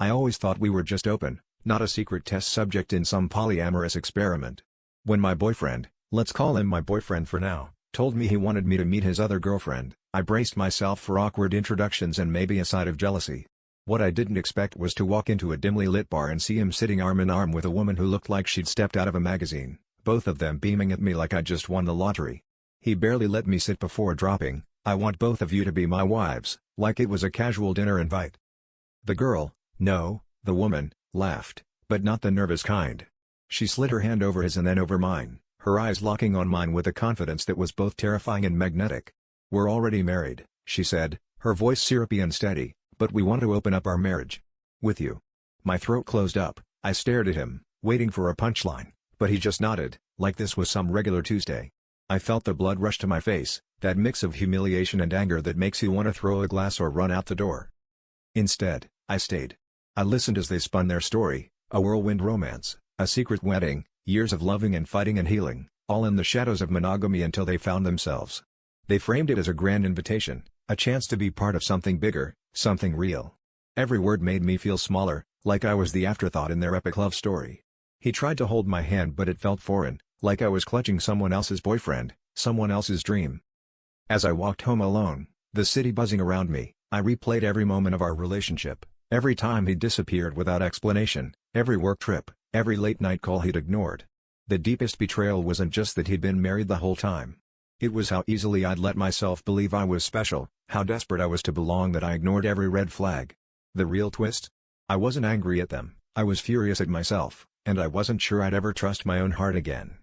I always thought we were just open, not a secret test subject in some polyamorous experiment. When my boyfriend, let's call him my boyfriend for now, told me he wanted me to meet his other girlfriend, I braced myself for awkward introductions and maybe a side of jealousy. What I didn't expect was to walk into a dimly lit bar and see him sitting arm in arm with a woman who looked like she'd stepped out of a magazine, both of them beaming at me like I'd just won the lottery. He barely let me sit before dropping, "I want both of you to be my wives," like it was a casual dinner invite. The girl, no, the woman, laughed, but not the nervous kind. She slid her hand over his and then over mine, her eyes locking on mine with a confidence that was both terrifying and magnetic. "We're already married," she said, her voice syrupy and steady, "but we want to open up our marriage. With you." My throat closed up, I stared at him, waiting for a punchline, but he just nodded, like this was some regular Tuesday. I felt the blood rush to my face, that mix of humiliation and anger that makes you want to throw a glass or run out the door. Instead, I stayed. I listened as they spun their story, a whirlwind romance, a secret wedding, years of loving and fighting and healing, all in the shadows of monogamy until they found themselves. They framed it as a grand invitation, a chance to be part of something bigger, something real. Every word made me feel smaller, like I was the afterthought in their epic love story. He tried to hold my hand but it felt foreign, like I was clutching someone else's boyfriend, someone else's dream. As I walked home alone, the city buzzing around me, I replayed every moment of our relationship, every time he disappeared without explanation, every work trip, every late-night call he'd ignored. The deepest betrayal wasn't just that he'd been married the whole time. It was how easily I'd let myself believe I was special, how desperate I was to belong that I ignored every red flag. The real twist? I wasn't angry at them, I was furious at myself, and I wasn't sure I'd ever trust my own heart again.